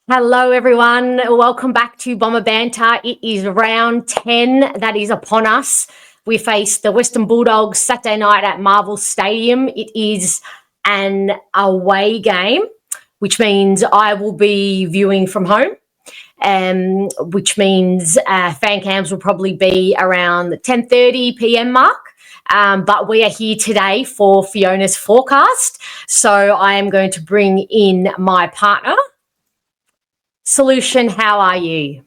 Hello, everyone. Welcome back to Bomber Banter. It is round 10 that is upon us. We face the Western Bulldogs Saturday night at Marvel Stadium. It is an away game, which means I will be viewing from home, which means fan cams will probably be around the 10:30 p.m. mark. But we are here today for FIONA'S forecast. So I am going to bring in my partner. Solution, how are you?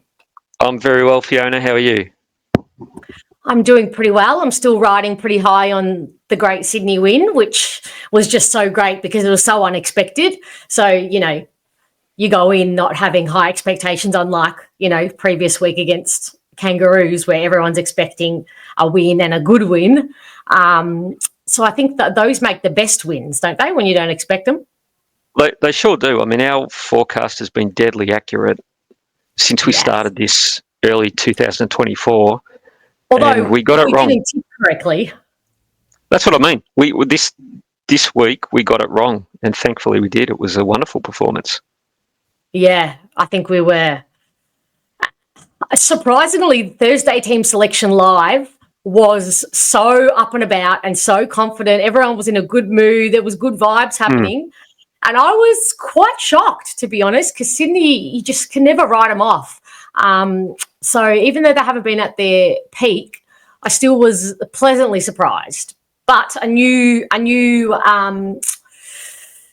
I'm very well, Fiona. How are you? I'm doing pretty well. I'm still riding pretty high on the Great Sydney win, which was just so great because it was so unexpected. So, you go in not having high expectations, unlike, previous week against Kangaroos where everyone's expecting a win and a good win. So I think that those make the best wins, don't they, when you don't expect them? They sure do. I mean, our forecast has been deadly accurate since we started this early 2024. Although we got it wrong. Didn't tip correctly. That's what I mean. This week we got it wrong, and thankfully we did. It was a wonderful performance. Yeah, I think we were. Surprisingly, Thursday Team Selection Live was so up and about and so confident. Everyone was in a good mood. There was good vibes happening. And I was quite shocked, to be honest, because Sydney, you just can never write them off. So even though they haven't been at their peak, I still was pleasantly surprised. But a new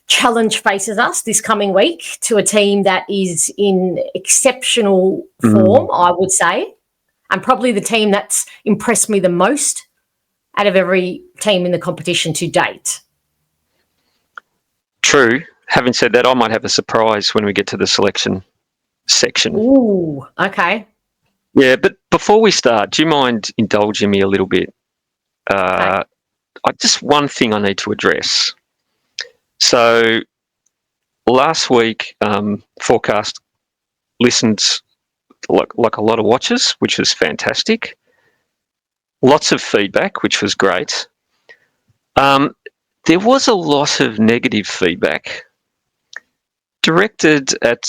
challenge faces us this coming week to a team that is in exceptional form, I would say, and probably the team that's impressed me the most out of every team in the competition to date. True. Having said that, I might have a surprise when we get to the selection section. Ooh, okay. Yeah, but before we start, do you mind indulging me a little bit? Just one thing I need to address. So last week, Forecast listened like a lot of watches, which was fantastic. Lots of feedback, which was great. There was a lot of negative feedback directed at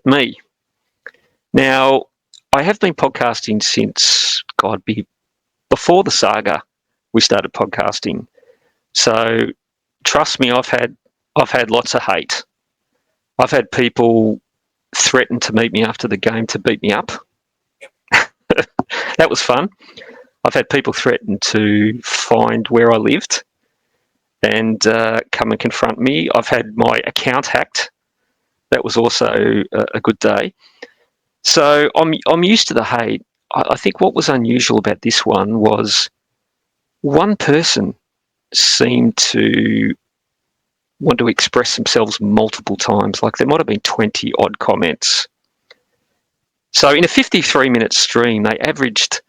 me. Now, I have been podcasting since, before the saga we started podcasting. So, trust me, I've had lots of hate. I've had people threaten to meet me after the game to beat me up. That was fun. I've had people threaten to find where I lived and come and confront me. I've had my account hacked. That was also a good day. So I'm used to the hate. I think what was unusual about this one was one person seemed to want to express themselves multiple times. Like there might have been 20 odd comments. So in a 53-minute stream, they averaged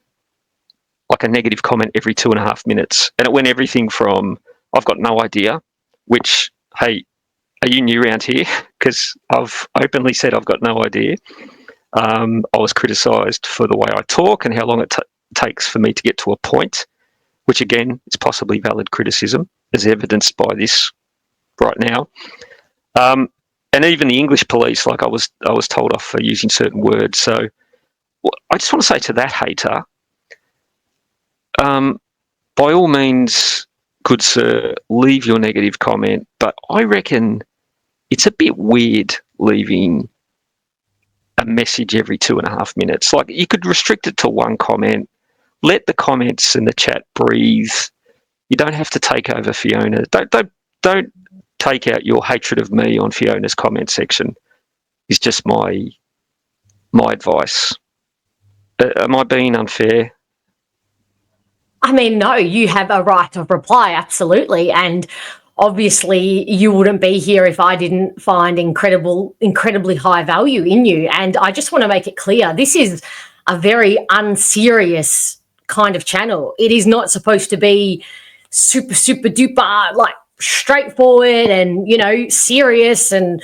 like a negative comment every 2.5 minutes. And it went everything from, I've got no idea, which, hey, are you new around here? Because I've openly said I've got no idea. I was criticised for the way I talk and how long it takes for me to get to a point, which again is possibly valid criticism, as evidenced by this right now. And even the English police, like I was told off for using certain words. So I just want to say to that hater, by all means, good sir, leave your negative comment, but I reckon it's a bit weird leaving a message every 2.5 minutes. Like you could restrict it to one comment, let the comments and the chat breathe. You don't have to take over Fiona. Don't take out your hatred of me on Fiona's comment section. Is just my advice. Am I being unfair? I mean, no, you have a right of reply, absolutely. And obviously you wouldn't be here if I didn't find incredibly high value in you. And I just want to make it clear, this is a very unserious kind of channel. It is not supposed to be super, super duper, like straightforward and, serious. And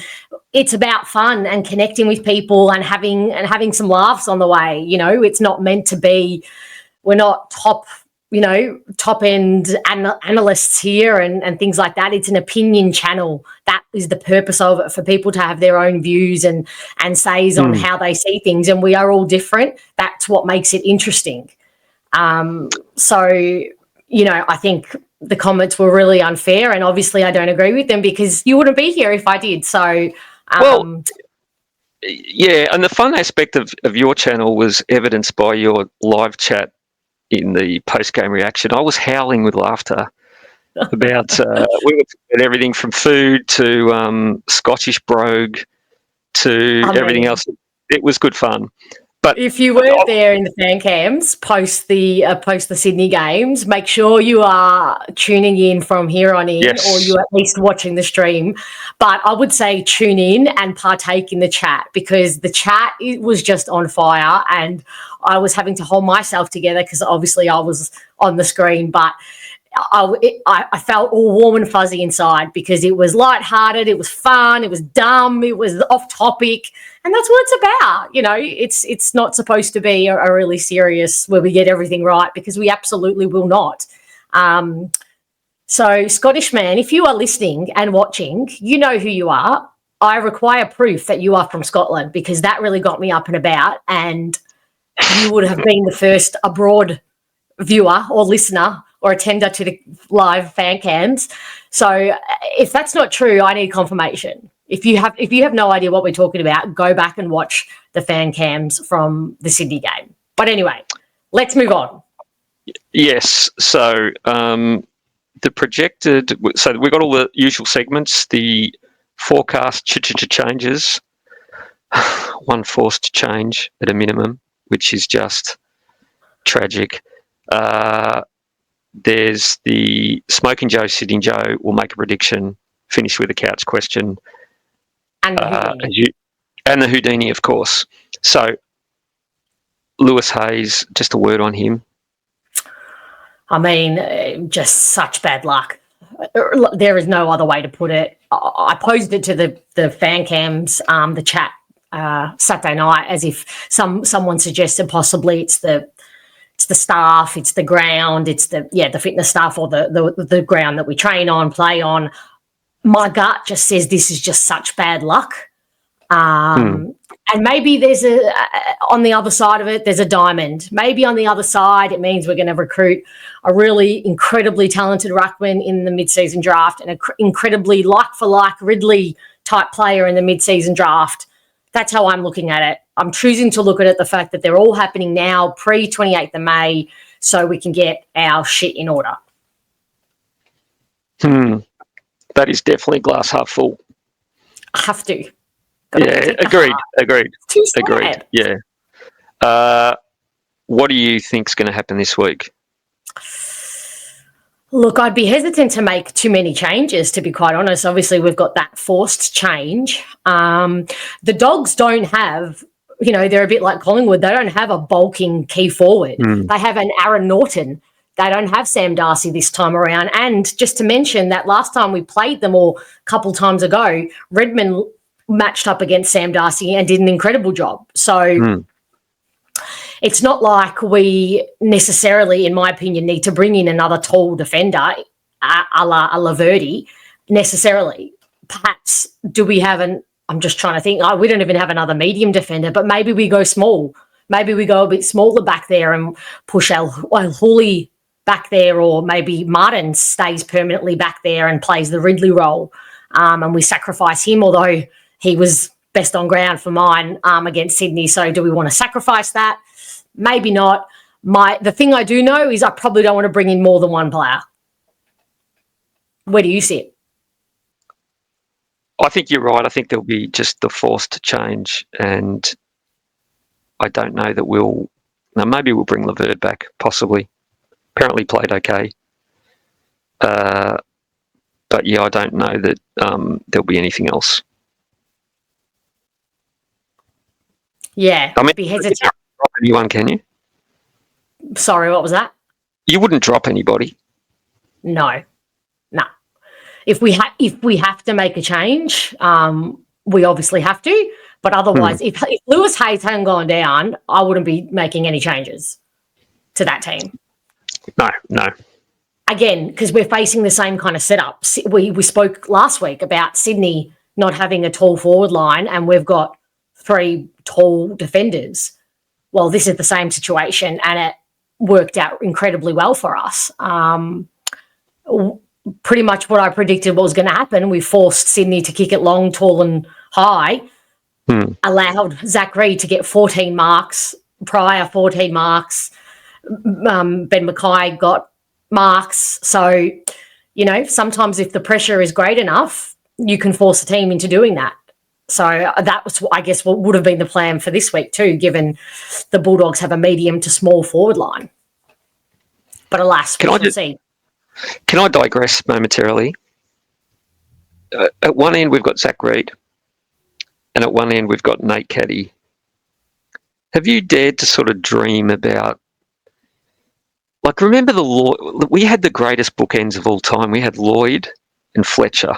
it's about fun and connecting with people and having some laughs on the way. It's not meant to be, we're not top top end analysts here and things like that. It's an opinion channel. That is the purpose of it, for people to have their own views and says on how they see things. And we are all different. That's what makes it interesting. So, I think the comments were really unfair, and obviously I don't agree with them because you wouldn't be here if I did. So, yeah, and the fun aspect of your channel was evidenced by your live chat in the post-game reaction. I was howling with laughter about we were talking about everything from food to Scottish brogue to everything else. It was good fun. But if you weren't there in the fan cams post the Sydney games, make sure you are tuning in from here on in, or you're at least watching the stream. But I would say tune in and partake in the chat, because the chat was just on fire, and I was having to hold myself together because obviously I was on the screen, but I felt all warm and fuzzy inside because it was lighthearted, it was fun, it was dumb, it was off topic, and that's what it's about. It's not supposed to be a really serious where we get everything right, because we absolutely will not. So, Scottish man, if you are listening and watching, you know who you are. I require proof that you are from Scotland, because that really got me up and about, and you would have been the first abroad viewer or listener or attender to the live fan cams. So if that's not true, I need confirmation. If you have no idea what we're talking about, go back and watch the fan cams from the Sydney game. But anyway, let's move on. Yes. So the projected. So we've got all the usual segments. The forecast changes. One forced change at a minimum, which is just tragic. There's the Smoking Joe, Sitting Joe will make a prediction, finish with a couch question. And the Houdini, of course. So, Lewis Hayes, just a word on him. I mean, just such bad luck. There is no other way to put it. I posed it to the fan cams, the chat Saturday night, as if someone suggested possibly it's the staff, it's the ground, it's the fitness staff, or the ground that we train on, play on. My gut just says this is just such bad luck. And maybe there's on the other side of it, there's a diamond. Maybe on the other side, it means we're going to recruit a really incredibly talented ruckman in the mid-season draft and an incredibly like-for-like Ridley type player in the mid-season draft. That's how I'm looking at it. I'm choosing to look at it the fact that they're all happening now, pre-28th of May, so we can get our shit in order. That is definitely glass half full. Have to. Agreed. Too sad. Yeah. What do you think's going to happen this week? Look, I'd be hesitant to make too many changes, to be quite honest. Obviously, we've got that forced change. The Dogs don't have, they're a bit like Collingwood. They don't have a bulking key forward. They have an Aaron Norton. They don't have Sam Darcy this time around. And just to mention that last time we played them, or a couple times ago, Redmond matched up against Sam Darcy and did an incredible job. So it's not like we necessarily, in my opinion, need to bring in another tall defender a la Verdi necessarily. Perhaps do we have I'm just trying to think, we don't even have another medium defender, but maybe we go small. Maybe we go a bit smaller back there and push El Hooley back there, or maybe Martin stays permanently back there and plays the Ridley role, and we sacrifice him, although he was best on ground for mine against Sydney. So do we want to sacrifice that? Maybe not. The thing I do know is I probably don't want to bring in more than one player. Where do you sit? I think you're right. I think there'll be just the forced change, and I don't know that maybe we'll bring Laverde back, possibly. Apparently played okay. But yeah, I don't know that there'll be anything else. Yeah, I mean, be hesitant. You can't drop anyone, can you? Sorry, what was that? You wouldn't drop anybody. No. If we have to make a change, we obviously have to. But otherwise, if Lewis Hayes hadn't gone down, I wouldn't be making any changes to that team. No. Again, because we're facing the same kind of setup. We spoke last week about Sydney not having a tall forward line, and we've got 3 tall defenders. Well, this is the same situation, and it worked out incredibly well for us. Pretty much what I predicted was going to happen. We forced Sydney to kick it long, tall and high, allowed Zach Reid to get 14 marks, Pryor 14 marks, Ben Mackay got marks. So, sometimes if the pressure is great enough, you can force a team into doing that. So that was, I guess, what would have been the plan for this week too, given the Bulldogs have a medium to small forward line. But alas, we shall see. Can I digress momentarily? At one end, we've got Zach Reid, and at one end, we've got Nate Caddy. Have you dared to sort of dream about, like, remember we had the greatest bookends of all time. We had Lloyd and Fletcher.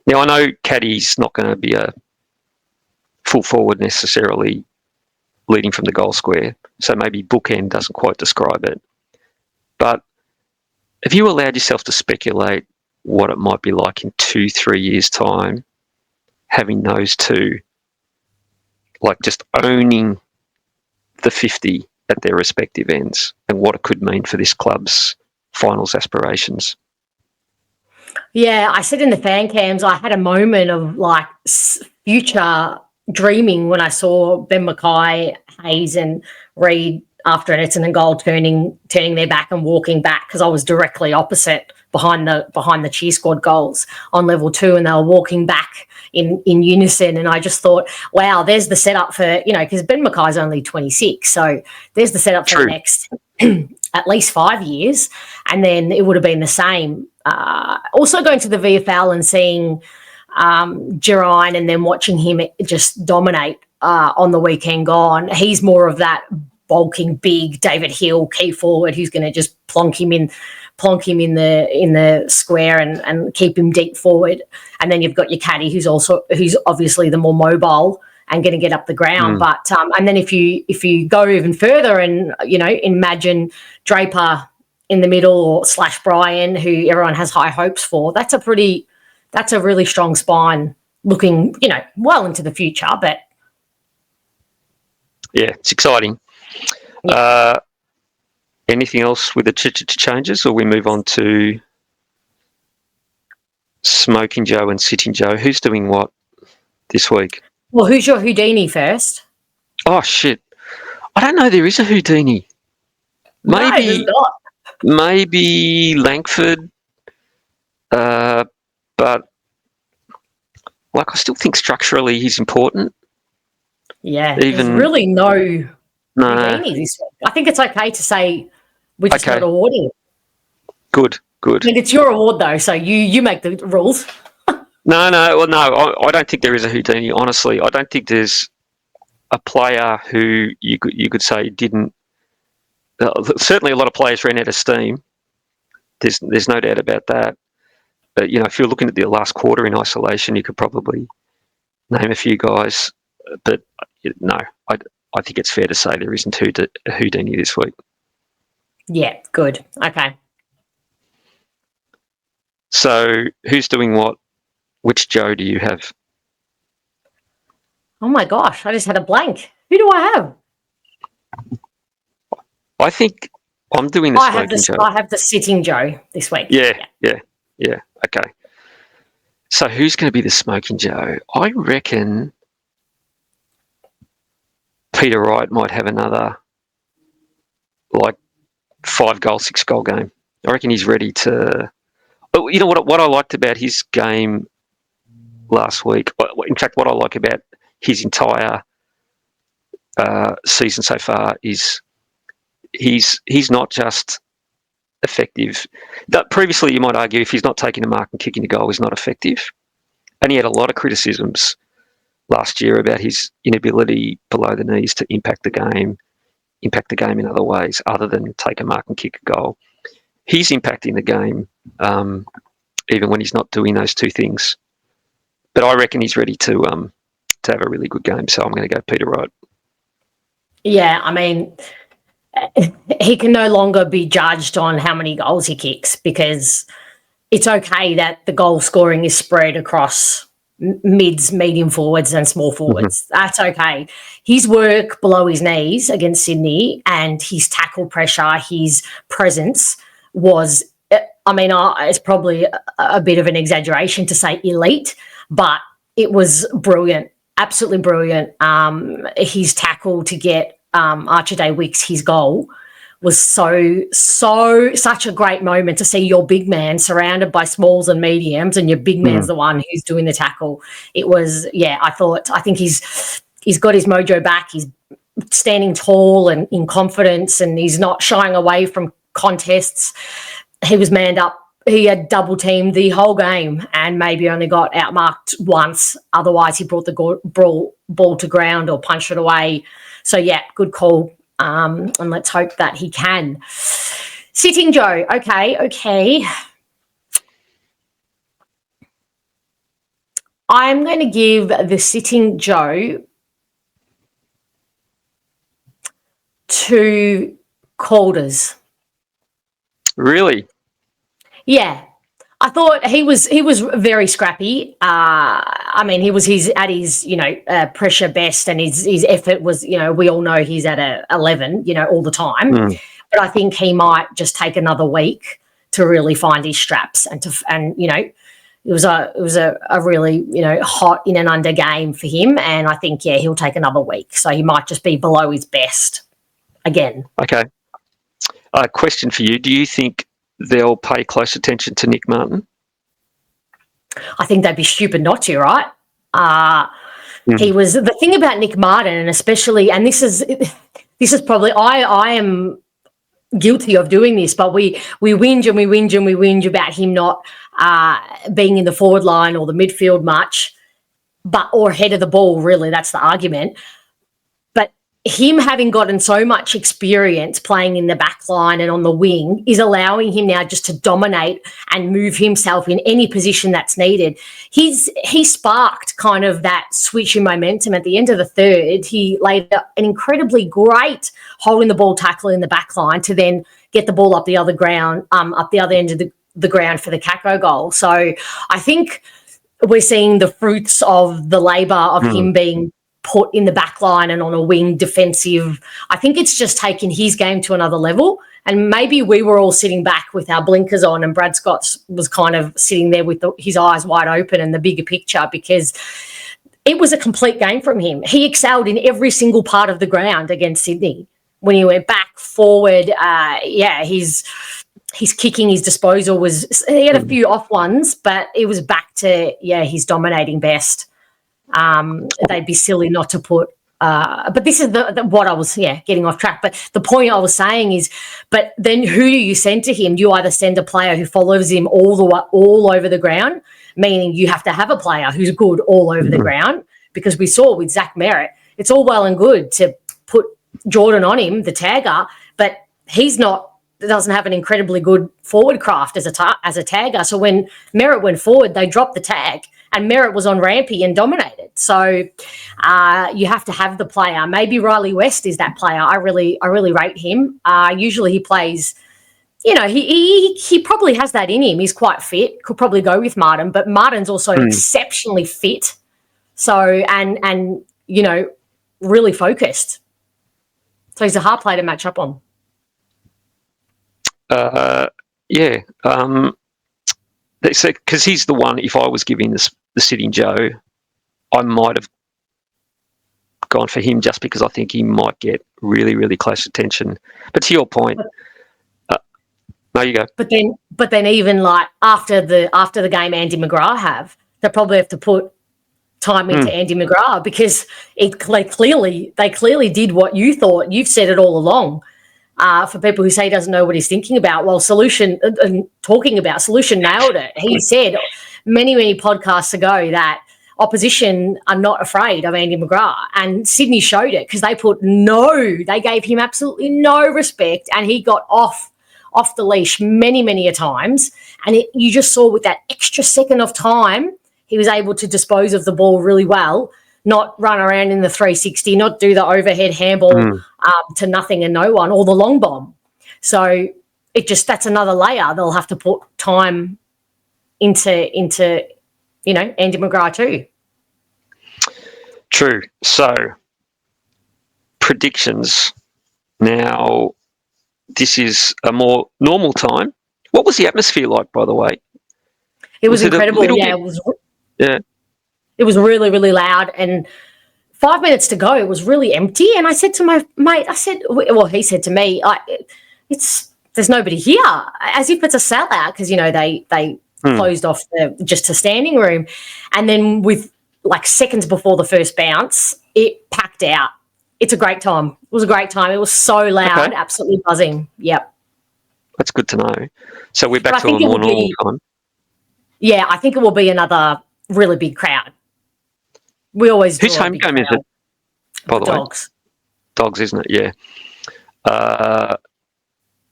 Now, I know Caddy's not going to be a full forward necessarily leading from the goal square, so maybe bookend doesn't quite describe it. But have you allowed yourself to speculate what it might be like in 2-3 years' time, having those two, like, just owning the 50 at their respective ends, and what it could mean for this club's finals aspirations? Yeah, I said in the fan cams, I had a moment of like future dreaming when I saw Ben Mackay, Hayes and Reid after an Essendon goal turning their back and walking back, because I was directly opposite behind the cheer squad goals on level 2, and they were walking back in unison. And I just thought, wow, there's the setup for, because Ben Mackay's only 26, so there's the setup for the next at least 5 years, and then it would have been the same. Also going to the VFL and seeing Girine and then watching him just dominate on the weekend gone. He's more of that bulking big David Hill key forward who's going to just plonk him in the square and keep him deep forward. And then you've got your caddy who's obviously the more mobile and going to get up the ground. But and then if you go even further and imagine Draper in the middle or / Brian, who everyone has high hopes for, that's a really strong spine looking well into the future. But yeah, it's exciting. Yeah. Anything else with the changes, or we move on to Smoking Joe and Sitting Joe? Who's doing what this week? Well, who's your Houdini first? Oh, shit. I don't know. There is a Houdini. Maybe, no, there's not. Maybe Langford, but like I still think structurally he's important. Yeah, there's really no Houdini this week. I think it's okay to say we're just not awarding it. Good. I mean, it's your award though, so you make the rules. No. I don't think there is a Houdini. Honestly, I don't think there's a player who you could say didn't. Certainly, a lot of players ran out of steam. There's no doubt about that. But if you're looking at the last quarter in isolation, you could probably name a few guys. But no, I think it's fair to say there isn't a Houdini this week. Yeah, good. Okay. So who's doing what? Which Joe do you have? Oh my gosh, I just had a blank. Who do I have? I think I'm doing the Smoking Joe. I have the Sitting Joe this week. Yeah. Okay. So who's going to be the Smoking Joe? I reckon Peter Wright might have another 5-goal, 6-goal game. I reckon he's ready to. Oh, you know what I liked about his game last week. In fact, what I like about his entire season so far is he's not just effective. Previously, you might argue if he's not taking a mark and kicking a goal, he's not effective. And he had a lot of criticisms last year about his inability below the knees to impact the game in other ways other than take a mark and kick a goal. He's impacting the game even when he's not doing those two things. But I reckon he's ready to have a really good game. So I'm going to go Peter Wright. Yeah, I mean, he can no longer be judged on how many goals he kicks, because it's okay that the goal scoring is spread across mids, medium forwards and small forwards. That's okay. His work below his knees against Sydney and his tackle pressure, his presence was, I mean, it's probably a bit of an exaggeration to say elite, but it was brilliant, absolutely brilliant. His tackle to get Archie Wicks his goal was such a great moment to see your big man surrounded by smalls and mediums, and your big man's the one who's doing the tackle. It was, I think he's got his mojo back. He's standing tall and in confidence, and he's not shying away from contests. He was manned up. He had double teamed the whole game and maybe only got outmarked once. Otherwise, he brought the ball to ground or punched it away. So, yeah, good call. And let's hope that he can. Sitting Joe. Okay. I'm going to give the Sitting Joe to Calders. Really? Yeah. I thought he was very scrappy. I mean, he was at his pressure best, and his effort was, we all know he's at a 11, all the time. But I think he might just take another week to really find his straps and it was a really hot in and under game for him, and I think he'll take another week, so he might just be below his best again. Okay. Question for you: do you think they'll pay close attention to Nick Martin? I think they'd be stupid not to, right? He was the thing about Nick Martin, and especially, and this is probably I am guilty of doing this, but we whinge about him not being in the forward line or the midfield much, or head of the ball. Really, that's the argument. But him having gotten so much experience playing in the back line and on the wing is allowing him now just to dominate and move himself in any position that's needed. He sparked kind of that switch in momentum at the end of the third. He laid an incredibly great holding the ball tackle in the back line to then get the ball up the other end of the ground for the Kako goal. So I think we're seeing the fruits of the labour of him being put in the back line and on a wing defensive. I think it's just taken his game to another level, and maybe we were all sitting back with our blinkers on, and Brad Scott was kind of sitting there with his eyes wide open and the bigger picture, because it was a complete game from him. He excelled in every single part of the ground against Sydney. When he went back, forward, his kicking, his disposal he had a few off ones, but it was back to, his dominating best. They'd be silly not to put, but this is what I was, getting off track. But the point I was saying is, but then who do you send to him? Do you either send a player who follows him all over the ground, meaning you have to have a player who's good all over the ground, because we saw with Zach Merritt, it's all well and good to put Jordan on him, the tagger, but doesn't have an incredibly good forward craft as a tagger. So when Merritt went forward, they dropped the tag, and Merritt was on rampy and dominated. So you have to have the player. Maybe Riley West is that player. I really rate him. Usually he plays, he probably has that in him. He's quite fit. Could probably go with Martin, but Martin's also exceptionally fit. So and really focused. So he's a hard player to match up on. Because he's the one, if I was giving the Sitting Joe, I might have gone for him just because I think he might get really, really close attention. But to your point, there you go. But then even like after the game Andy McGrath they probably have to put time into Andy McGrath, because they clearly did what you thought. You've said it all along. For people who say he doesn't know what he's thinking about, well, Solution nailed it. He said many, many podcasts ago that opposition are not afraid of Andy McGrath, and Sydney showed it, because they gave him absolutely no respect, and he got off the leash many, many a times. And you just saw with that extra second of time, he was able to dispose of the ball really well, not run around in the 360, not do the overhead handball to nothing and no one, or the long bomb. So that's another layer they'll have to put time into Andy McGrath too. True. So, predictions. Now, this is a more normal time. What was the atmosphere like, by the way? It was incredible. Yeah, it was really, really loud. And 5 minutes to go, it was really empty. And I said to my mate, he said to me, there's nobody here, as if it's a sellout, because they closed off just a standing room. And then with seconds before the first bounce, it packed out. It's a great time. It was a great time. It was so loud, absolutely buzzing. Yep. That's good to know. So we're back to a more normal time. Yeah, I think it will be another really big crowd. We always do. Whose home game is it, by the way? Dogs. Dogs, isn't it? Yeah.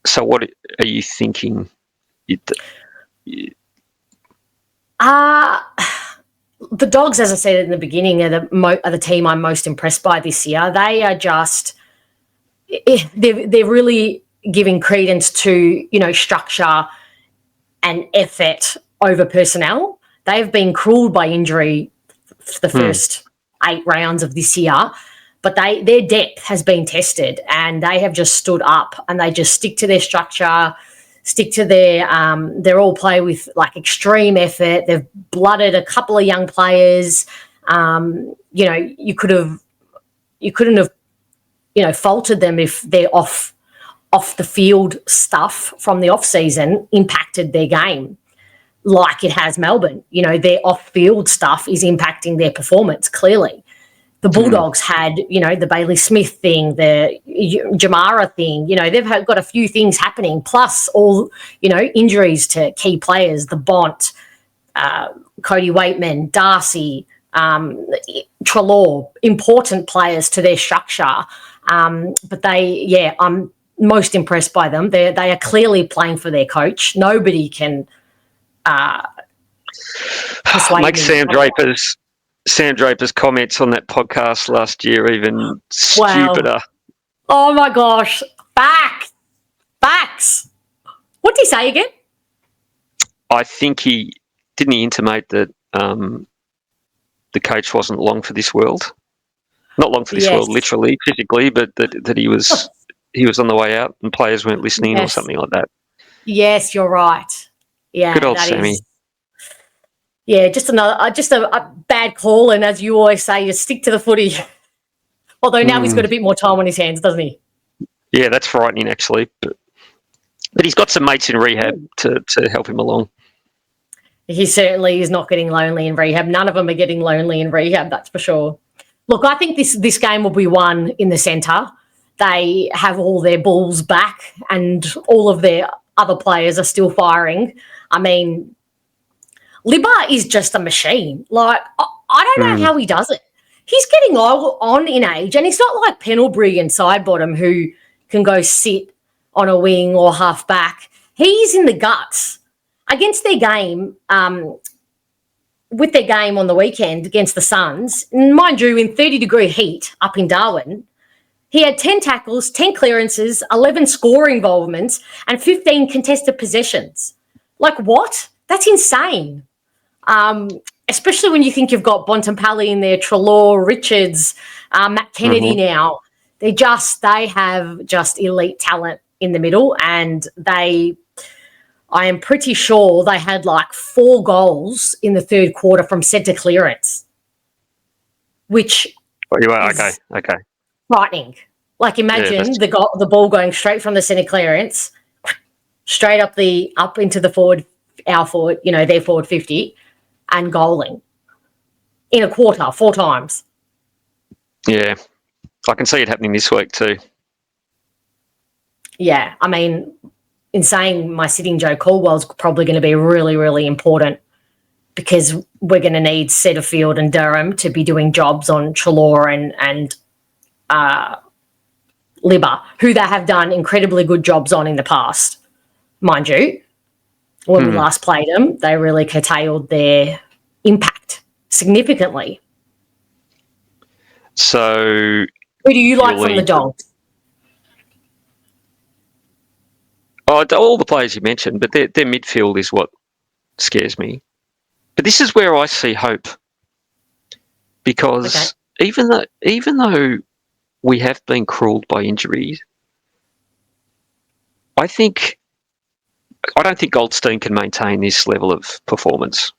So what are you thinking? The Dogs, as I said in the beginning, are the team I'm most impressed by this year. They are they're really giving credence to structure and effort over personnel. They've been cruelled by injury for the first 8 rounds of this year, but their depth has been tested, and they have just stood up, and they just stick to their structure, stick to their all play with extreme effort. They've blooded a couple of young players. You couldn't have faulted them if their off the field stuff from the off season impacted their game, like it has Melbourne. Their off field stuff is impacting their performance clearly. The Bulldogs had, the Bailey Smith thing, the Jamara thing. They've got a few things happening, plus all, injuries to key players, the Bont, Cody Waitman, Darcy, Treloar, important players to their structure. But I'm most impressed by them. They are clearly playing for their coach. Nobody can persuade make me. Sam Draper's comments on that podcast last year even stupider. Oh my gosh. Facts. What did he say again? I think he intimate that the coach wasn't long for this world. Not long for this world, literally, physically, but that he was on the way out and players weren't listening or something like that. Yes, you're right. Yeah, good old Sammy. Just a bad call, and as you always say, you stick to the footy. Although now he's got a bit more time on his hands, doesn't he? Yeah, that's frightening actually. But he's got some mates in rehab to help him along. He certainly is not getting lonely in rehab. None of them are getting lonely in rehab, that's for sure. Look, I think this game will be won in the centre. They have all their balls back, and all of their other players are still firing. I mean, Libba is just a machine. I don't know how he does it. He's getting on in age, and he's not like Pendlebury and Sidebottom who can go sit on a wing or half back. He's in the guts. Against their game, with their game on the weekend against the Suns, and mind you, in 30-degree heat up in Darwin, he had 10 tackles, 10 clearances, 11 score involvements, and 15 contested possessions. What? That's insane. Especially when you think you've got Bontempelli in there, Treloar, Richards, Matt Kennedy now. They have just elite talent in the middle, and I am pretty sure they had 4 goals in the third quarter from centre clearance, which is frightening. Imagine the ball going straight from the centre clearance, straight up into the our forward, their forward 50, and goaling in a quarter 4 times. Yeah, I can see it happening this week too. Yeah, I mean, in saying my sitting Joe Caldwell's probably going to be really, really important, because we're going to need Setterfield and Durham to be doing jobs on Treloar and Libba, who they have done incredibly good jobs on in the past. Mind you, when we last played them, they really curtailed their impact significantly. So who do you like from the Dogs? all the players you mentioned, but their midfield is what scares me. But this is where I see hope, because even though we have been cruelled by injuries, I don't think Goldstein can maintain this level of performance.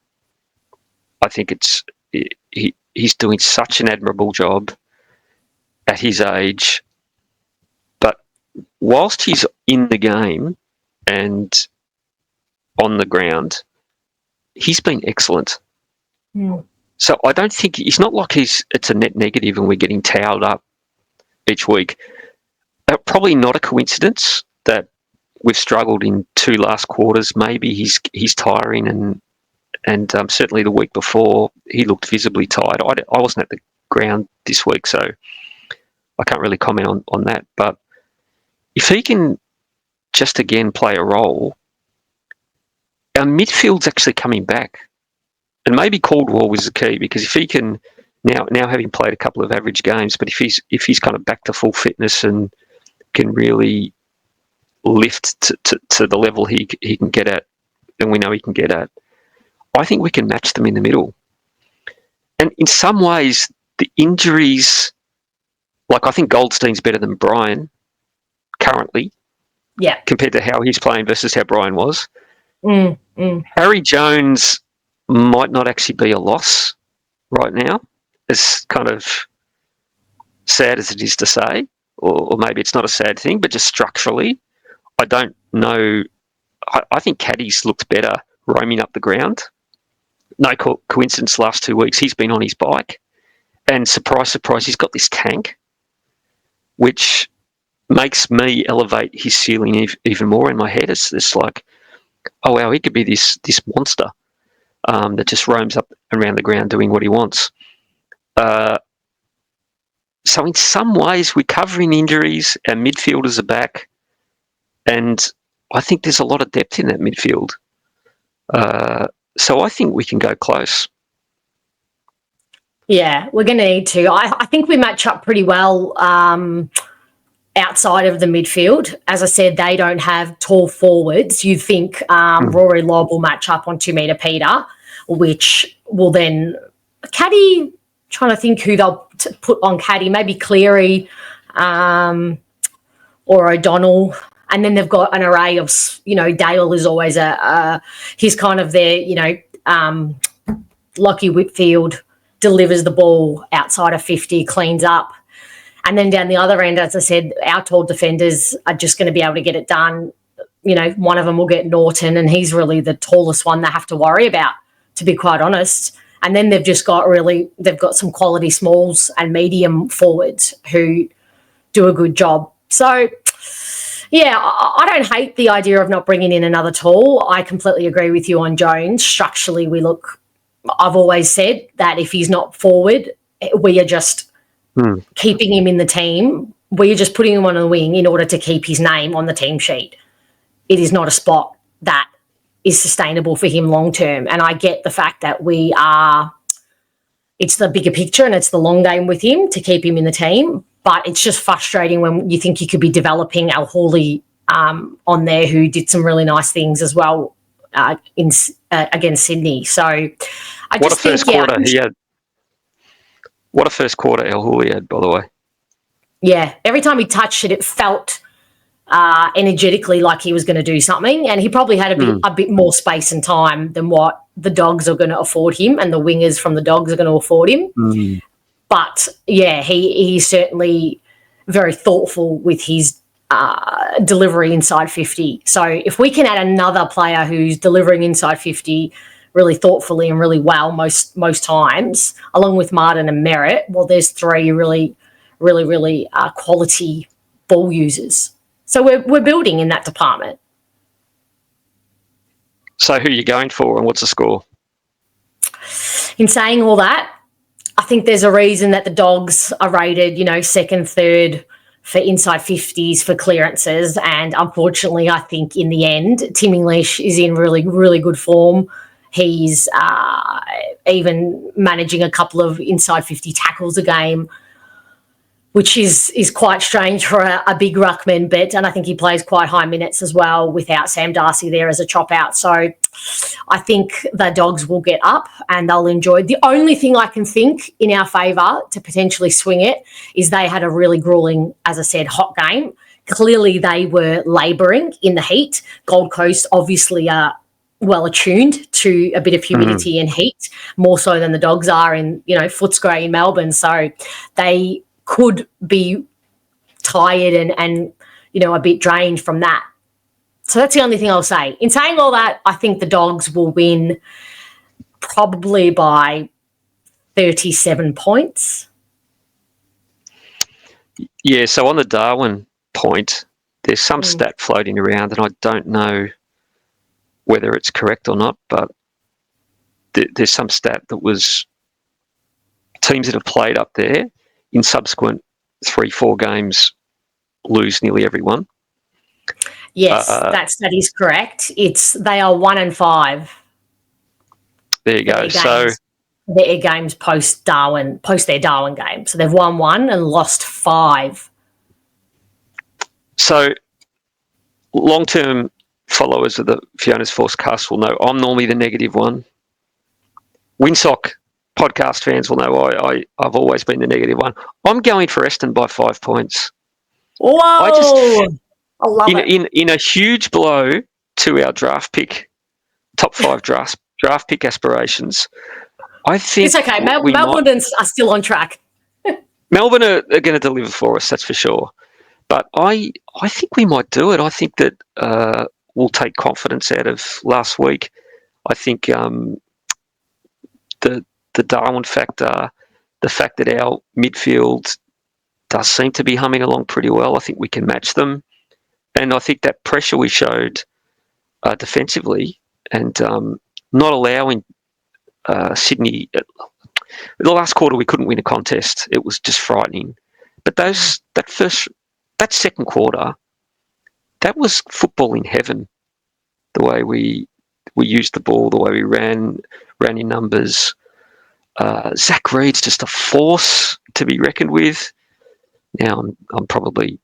I think he's doing such an admirable job at his age, but whilst he's in the game and on the ground, he's been excellent. Mm. So I don't think it's not like it's a net negative and we're getting towed up each week. Probably not a coincidence that we've struggled in 2 last quarters. Maybe he's tiring, and certainly the week before he looked visibly tired. I wasn't at the ground this week, so I can't really comment on that. But if he can just again play a role, our midfield's actually coming back. And maybe Caldwell was the key, because if he can now having played a couple of average games, but if he's kind of back to full fitness and can really lift to the level he can get at, and we know he can get at, I think we can match them in the middle. And in some ways, the injuries, like I think Goldstein's better than Brian currently, compared to how he's playing versus how Brian was. Harry Jones might not actually be a loss right now, as kind of sad as it is to say, or maybe it's not a sad thing, but just structurally, I don't know. I think Caddy's looked better roaming up the ground. No coincidence, last 2 weeks he's been on his bike, and surprise, surprise, he's got this tank, which makes me elevate his ceiling even more in my head. It's like, oh wow, he could be this monster that just roams up around the ground doing what he wants. So in some ways, we're covering injuries. Our midfielders are back, and I think there's a lot of depth in that midfield. So I think we can go close. Yeah, we're going to need to. I think we match up pretty well outside of the midfield. As I said, they don't have tall forwards. You think Rory Lobb will match up on 2 metre Peter, which will then Caddy, trying to think who they'll put on Caddy, maybe Cleary or O'Donnell. And then they've got an array of, Dale is always he's kind of their, Lockie Whitfield delivers the ball outside of 50, cleans up. And then down the other end, as I said, our tall defenders are just going to be able to get it done. One of them will get Norton, and he's really the tallest one they have to worry about, to be quite honest. And then they've got some quality smalls and medium forwards who do a good job. So, yeah, I don't hate the idea of not bringing in another tall. I completely agree with you on Jones. Structurally, I've always said that if he's not forward, we are just keeping him in the team. We are just putting him on a wing in order to keep his name on the team sheet. It is not a spot that is sustainable for him long term. And I get the fact that it's the bigger picture and it's the long game with him to keep him in the team. But it's just frustrating when you think you could be developing Al Hawley on there, who did some really nice things as well against Sydney. So I just think, he had. What a first quarter Al Hawley had, by the way. Yeah, every time he touched it, it felt energetically like he was going to do something, and he probably had a bit more space and time than what the Dogs are going to afford him, and the wingers from the Dogs are going to afford him. But, yeah, he's certainly very thoughtful with his delivery inside 50. So if we can add another player who's delivering inside 50 really thoughtfully and really well most times, along with Martin and Merritt, well, there's 3 really quality ball users. So we're building in that department. So who are you going for, and what's the score? In saying all that, I think there's a reason that the Dogs are rated, second, third for inside 50s for clearances. And unfortunately, I think in the end, Tim English is in really, really good form. He's even managing a couple of inside 50 tackles a game. which is quite strange for a big ruckman, and I think he plays quite high minutes as well without Sam Darcy there as a chop out. So I think the Dogs will get up and they'll enjoy. The only thing I can think in our favour to potentially swing it is they had a really gruelling, as I said, hot game. Clearly they were labouring in the heat. Gold Coast obviously are well attuned to a bit of humidity and heat, more so than the Dogs are in, Footscray in Melbourne. So they could be tired and a bit drained from that. So that's the only thing I'll say. In saying all that, I think the Dogs will win probably by 37 points. Yeah, so on the Darwin point, there's some stat floating around, and I don't know whether it's correct or not, but there's some stat that was teams that have played up there in subsequent 3-4 games lose nearly every one. Yes, that is correct. They are 1-5. There you go. So their games post their Darwin game. So they've won 1 and lost 5. So long-term followers of the Fiona's forecast will know I'm normally the negative one. Windsock podcast fans will know I've always been the negative one. I'm going for Essendon by 5 points. Whoa! I love it. In a huge blow to our draft pick, top 5 draft pick aspirations, I think it's okay. Melbourne are still on track. Melbourne are going to deliver for us, that's for sure. But I think we might do it. I think that we'll take confidence out of last week. I think the Darwin factor, the fact that our midfield does seem to be humming along pretty well, I think we can match them. And I think that pressure we showed defensively and not allowing Sydney... the last quarter we couldn't win a contest. It was just frightening. But that second quarter, that was football in heaven. The way we used the ball, the way we ran in numbers. Zach Reed's just a force to be reckoned with. Now I'm probably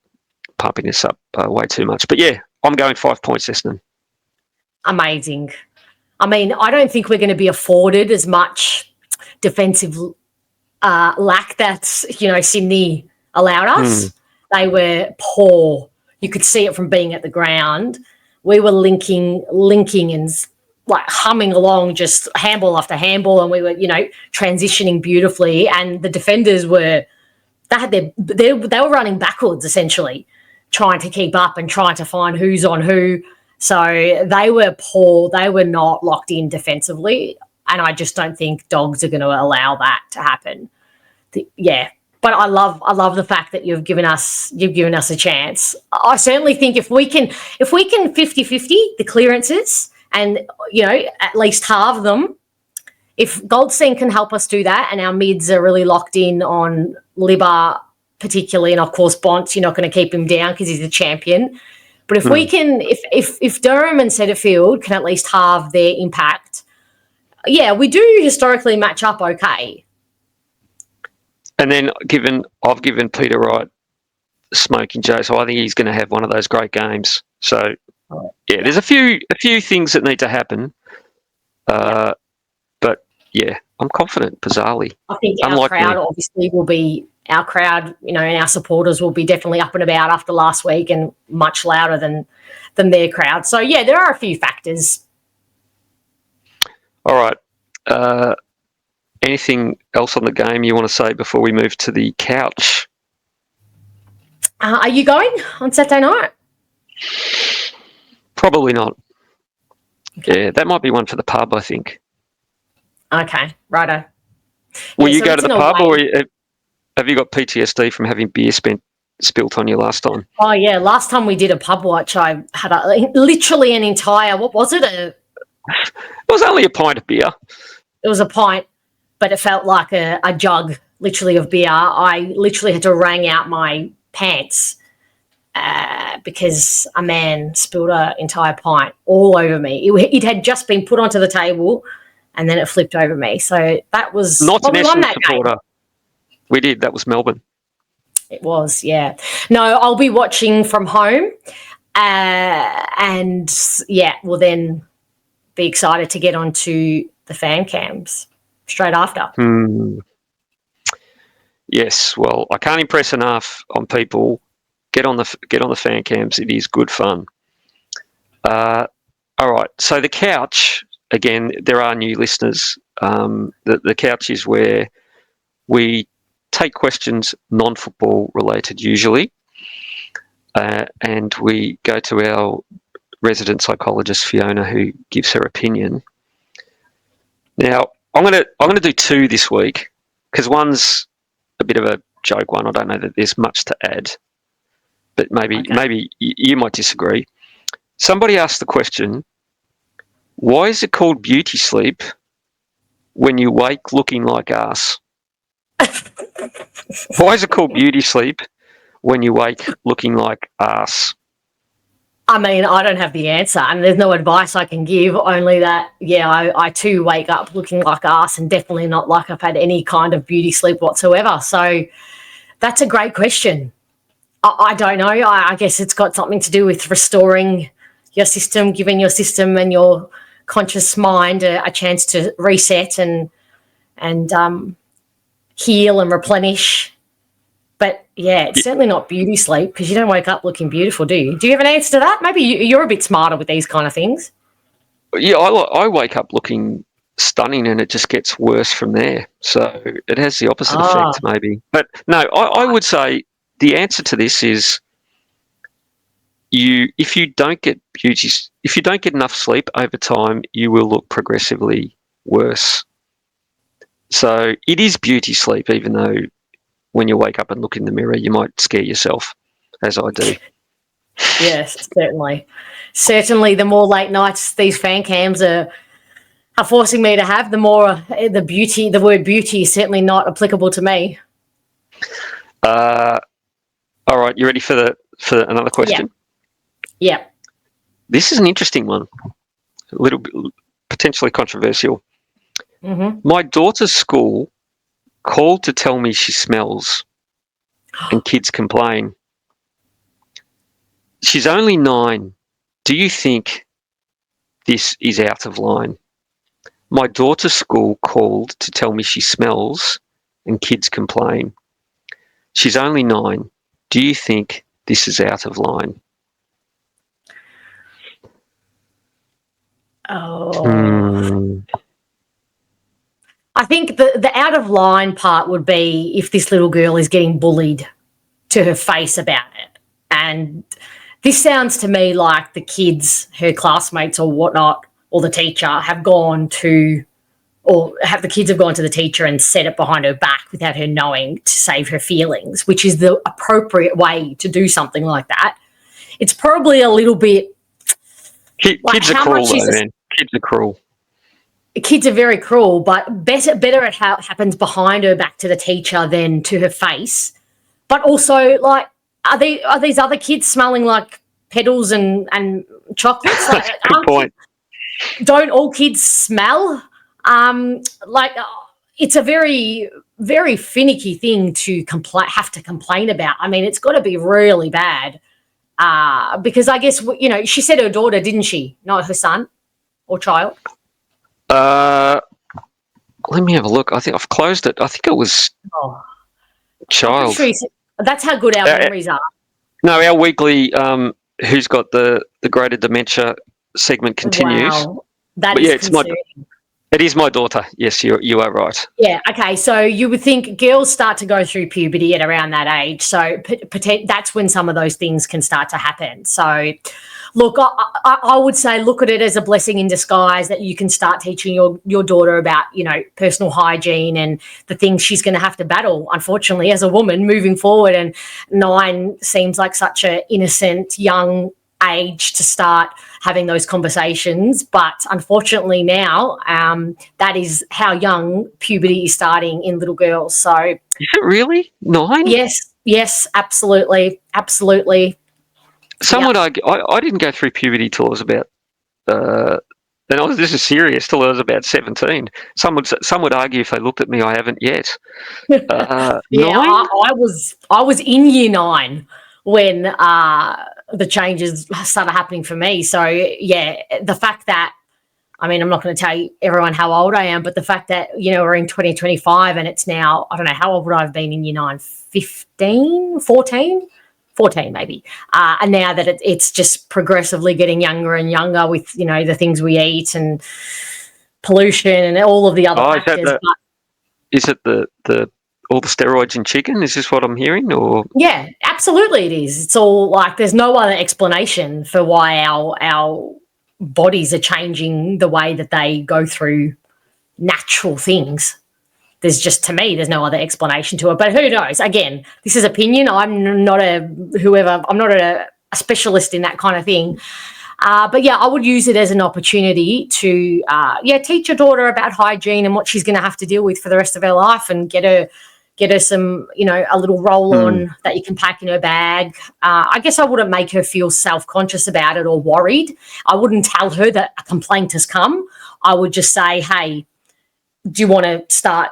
pumping this up way too much, but yeah, I'm going 5 points, Essendon. Amazing. I mean, I don't think we're going to be afforded as much defensive lack that Sydney allowed us. They were poor. You could see it from being at the ground. We were linking and like humming along, just handball after handball, and we were, transitioning beautifully. And the defenders they were running backwards essentially, trying to keep up and trying to find who's on who. So they were poor. They were not locked in defensively, and I just don't think Dogs are going to allow that to happen. But I love the fact that you've given us a chance. I certainly think if we can 50-50 the clearances and at least halve them, if Goldstein can help us do that, and our mids are really locked in on Libba particularly, and of course Bont, you're not going to keep him down because he's a champion. But if we can, if Durham and Setterfield can at least halve their impact, we do historically match up okay. And then I've given Peter Wright smoking Joe, so I think he's going to have one of those great games. So there's a few things that need to happen, but I'm confident. Bizarrely, I think our crowd obviously will be and our supporters will be definitely up and about after last week and much louder than their crowd. So there are a few factors. All right. Anything else on the game you want to say before we move to the couch? Are you going on Saturday night? Probably not. Okay. Yeah, that might be one for the pub, I think. Okay, righto. Will you go to the pub, or have you got PTSD from having beer spilt on you last time? Oh, yeah. Last time we did a pub watch, I had literally an entire, what was it? It was only a pint of beer. It was a pint, but it felt like a jug, literally, of beer. I literally had to wring out my pants because a man spilled an entire pint all over me. It had just been put onto the table and then it flipped over me. So that was not an Essendon that supporter. Game. We did. That was Melbourne. It was, yeah. No, I'll be watching from home, and yeah, we'll then be excited to get onto the fan cams straight after. Yes, well, I can't impress enough on people. Get on the fan cams. It is good fun. All right, so the couch, again, there are new listeners. The couch is where we take questions non-football related usually, and we go to our resident psychologist Fiona, who gives her opinion. Now, I'm gonna do two this week because one's a bit of a joke one. I don't know that there's much to add, but maybe you might disagree. Somebody asked the question, why is it called beauty sleep when you wake looking like arse? Why is it called beauty sleep when you wake looking like arse? I mean, I don't have the answer, and there's no advice I can give, only that, yeah, I too wake up looking like arse and definitely not like I've had any kind of beauty sleep whatsoever. So that's a great question. I don't know. I guess it's got something to do with restoring your system, giving your system and your conscious mind a chance to reset and heal and replenish. But yeah, it's certainly not beauty sleep because you don't wake up looking beautiful, do you? Do you have an answer to that? Maybe you're a bit smarter with these kind of things. Yeah, I wake up looking stunning and it just gets worse from there. So it has the opposite effect maybe. But no, I would say the answer to this is if you don't get enough sleep over time, you will look progressively worse. So it is beauty sleep, even though when you wake up and look in the mirror, you might scare yourself, as I do. Yes, certainly. Certainly, the more late nights these fan cams are forcing me to have, the more the word beauty is certainly not applicable to me. All right, you ready for another question? Yeah. This is an interesting one, a little bit potentially controversial. Mm-hmm. My daughter's school called to tell me she smells, and kids complain. She's only 9. Do you think this is out of line? My daughter's school called to tell me she smells, and kids complain. She's only 9. Do you think this is out of line? Oh. I think the out of line part would be if this little girl is getting bullied to her face about it. And this sounds to me like the kids, her classmates or whatnot, or the teacher have gone to the teacher and said it behind her back without her knowing to save her feelings, which is the appropriate way to do something like that. It's probably a little bit... Kids are cruel, though, man. Kids are cruel. Kids are very cruel, but better it happens behind her back to the teacher than to her face. But also, like, are these other kids smelling like pedals and chocolates? Like, good point. Don't all kids smell? It's a very, very finicky thing to have to complain about. I mean, it's got to be really bad because I guess, she said her daughter, didn't she? Not her son or child. Let me have a look. I think I've closed it. I think it was child. That's how good our memories are. No, our weekly Who's Got the Greater Dementia segment continues. Wow. That is concerning. It is my daughter. Yes, you are right. Yeah, okay. So you would think girls start to go through puberty at around that age. So that's when some of those things can start to happen. So, look, I would say look at it as a blessing in disguise that you can start teaching your daughter about, personal hygiene and the things she's going to have to battle, unfortunately, as a woman moving forward. And 9 seems like such an innocent, young age to start having those conversations, but unfortunately now that is how young puberty is starting in little girls. So is it really 9? Yes, absolutely. Some would argue I didn't go through puberty till I was about this is serious, till I was about 17. Some would argue if they looked at me, I haven't yet. Yeah, 9? I was in year 9 when the changes started happening for me. So yeah, the fact that, I mean, I'm not going to tell everyone how old I am, but the fact that, we're in 2025 and it's now, I don't know, how old would I have been in year 9? 15, 14? 14 maybe. And now that it's just progressively getting younger and younger with, the things we eat and pollution and all of the other factors. Is it the all the steroids in chicken? Is this what I'm hearing? Or yeah, absolutely it is. It's all like, there's no other explanation for why our bodies are changing the way that they go through natural things. To me, there's no other explanation to it. But who knows? Again, this is opinion. I'm not a specialist in that kind of thing. But yeah, I would use it as an opportunity to teach your daughter about hygiene and what she's going to have to deal with for the rest of her life, and get her some, a little roll-on that you can pack in her bag. I guess I wouldn't make her feel self-conscious about it or worried. I wouldn't tell her that a complaint has come. I would just say, hey, do you want to start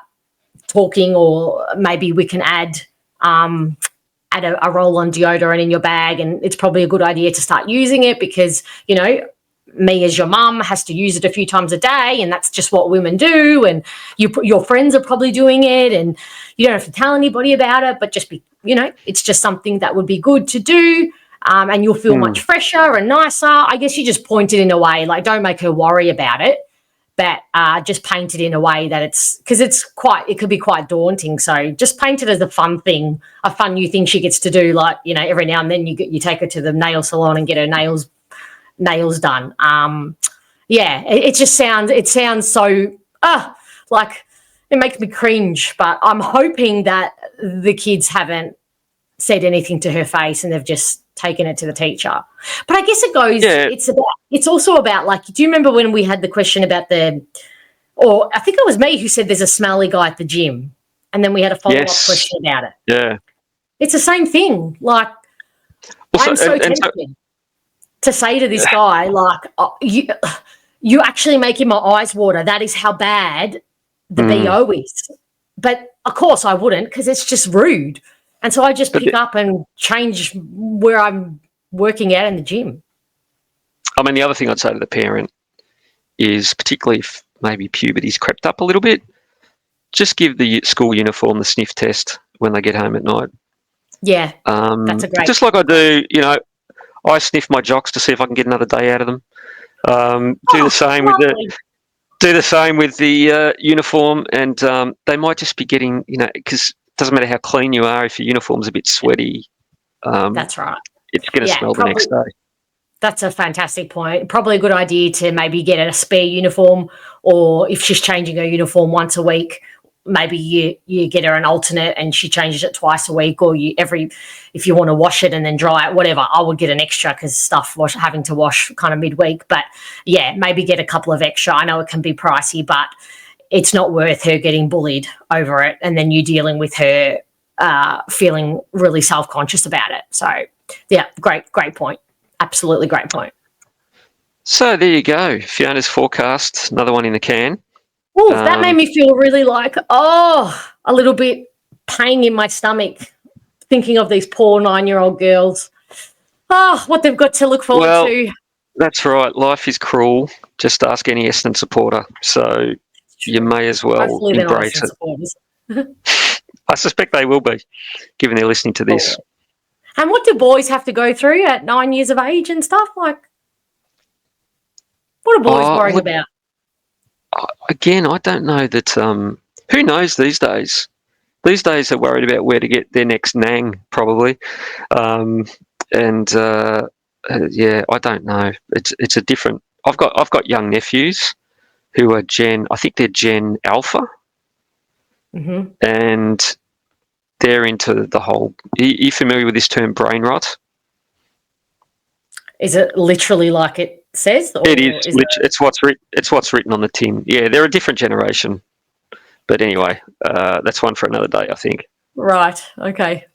talking, or maybe we can add a roll-on deodorant in your bag, and it's probably a good idea to start using it because, me as your mum has to use it a few times a day, and that's just what women do, and your friends are probably doing it, and you don't have to tell anybody about it, but just be, it's just something that would be good to do, and you'll feel much fresher and nicer. I guess you just point it in a way, like, don't make her worry about it, but just paint it in a way that it could be quite daunting. So just paint it as a fun thing, a fun new thing she gets to do. Like, every now and then you take her to the nail salon and get her nails done. It just sounds so like, it makes me cringe, but I'm hoping that the kids haven't said anything to her face and they've just taken it to the teacher. But I guess it goes, it's also about, like, do you remember when we had the question about or I think it was me who said there's a smelly guy at the gym, and then we had a follow-up question about it. Yeah. It's the same thing. Like, I'm so tempted to say to this guy, like, you actually making my eyes water. That is how bad the BO is. But of course I wouldn't, because it's just rude. And so I just pick up and change where I'm working out in the gym. I mean, the other thing I'd say to the parent is, particularly if maybe puberty's crept up a little bit, just give the school uniform the sniff test when they get home at night. Yeah, that's a great... Just like I do, I sniff my jocks to see if I can get another day out of them. Do the same with the uniform, and they might just be getting, because it doesn't matter how clean you are, if your uniform's a bit sweaty. That's right. It's going to smell the next day. That's a fantastic point. Probably a good idea to maybe get a spare uniform, or if she's changing her uniform once a week, maybe you get her an alternate and she changes it twice a week, or if you want to wash it and then dry it, whatever. I would get an extra, because having to wash kind of midweek. But yeah, maybe get a couple of extra. I know it can be pricey, but it's not worth her getting bullied over it and then you dealing with her feeling really self-conscious about it. So yeah, great point. Absolutely great point. So there you go. Fiona's forecast, another one in the can. Oh, that made me feel really like, a little bit pain in my stomach, thinking of these poor 9-year-old girls. What they've got to look forward to. That's right. Life is cruel. Just ask any Essendon supporter. So you may as well embrace it. I suspect they will be, given they're listening to this. And what do boys have to go through at 9 years of age and stuff? Like, what are boys worrying about? Again, I don't know that. Who knows these days? These days they're worried about where to get their next nang, probably. I don't know. It's a different. I've got young nephews who are I think they're Gen Alpha, and they're into the whole. Are you familiar with this term, brain rot? Is it literally like it says? It is. It's what's written on the tin. Yeah, they're a different generation. But anyway, that's one for another day, I think. Right. Okay.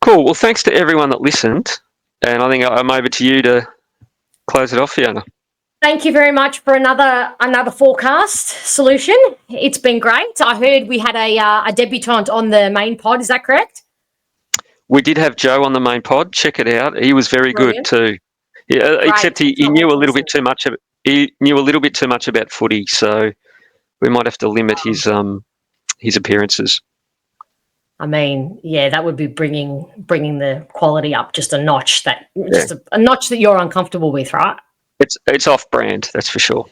Cool. Well, thanks to everyone that listened, and I think I'm over to you to close it off, Fiona. thank you very much for another forecast solution. It's been great. I heard we had a debutante on the main pod. Is that correct? We did have Joe on the main pod. Check it out. He was very Brilliant. good too. Yeah, except he knew a little bit too much. He knew a little bit too much about footy, so we might have to limit his appearances. I mean, yeah, that would be bringing the quality up just a notch. Just a notch that you're uncomfortable with, right? It's off brand, that's for sure.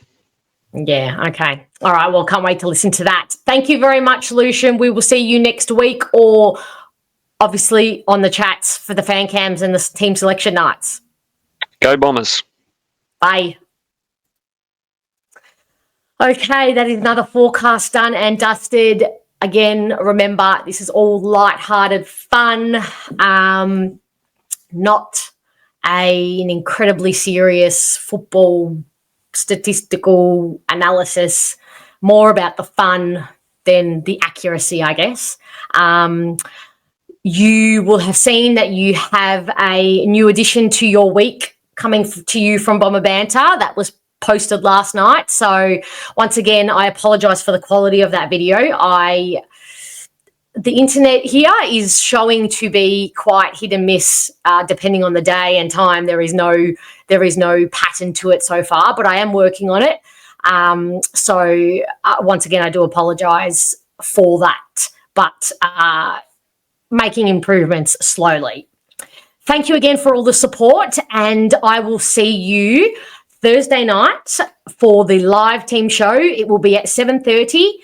Yeah, okay. All right, well, can't wait to listen to that. Thank you very much, Lucian. We will see you next week, or obviously on the chats for the fan cams and the team selection nights. Go Bombers. Bye. Okay, that is another forecast done and dusted. Again, remember, this is all light-hearted fun, not an incredibly serious football statistical analysis, more about the fun than the accuracy, I guess. You will have seen that you have a new addition to your week coming to you from Bomber Banter. That was posted last night. So once again, I apologise for the quality of that video. The internet here is showing to be quite hit and miss depending on the day and time. There is no pattern to it so far, but I am working on it. So once again, I do apologise for that, but making improvements slowly. Thank you again for all the support, and I will see you Thursday night for the live team show. It will be at 7:30.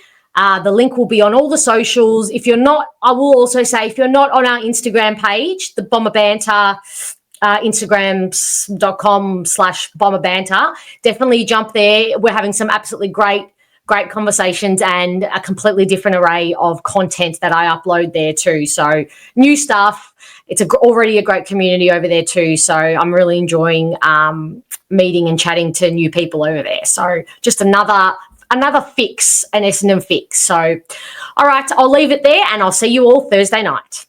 The link will be on all the socials. If you're not, I will also say, if you're not on our Instagram page, the Bomber Banter, instagrams.com/Bomber Banter, definitely jump there. We're having some absolutely great conversations and a completely different array of content that I upload there too. So new stuff. It's already a great community over there too. So I'm really enjoying meeting and chatting to new people over there. So just another fix, an Essendon fix. So, all right, I'll leave it there and I'll see you all Thursday night.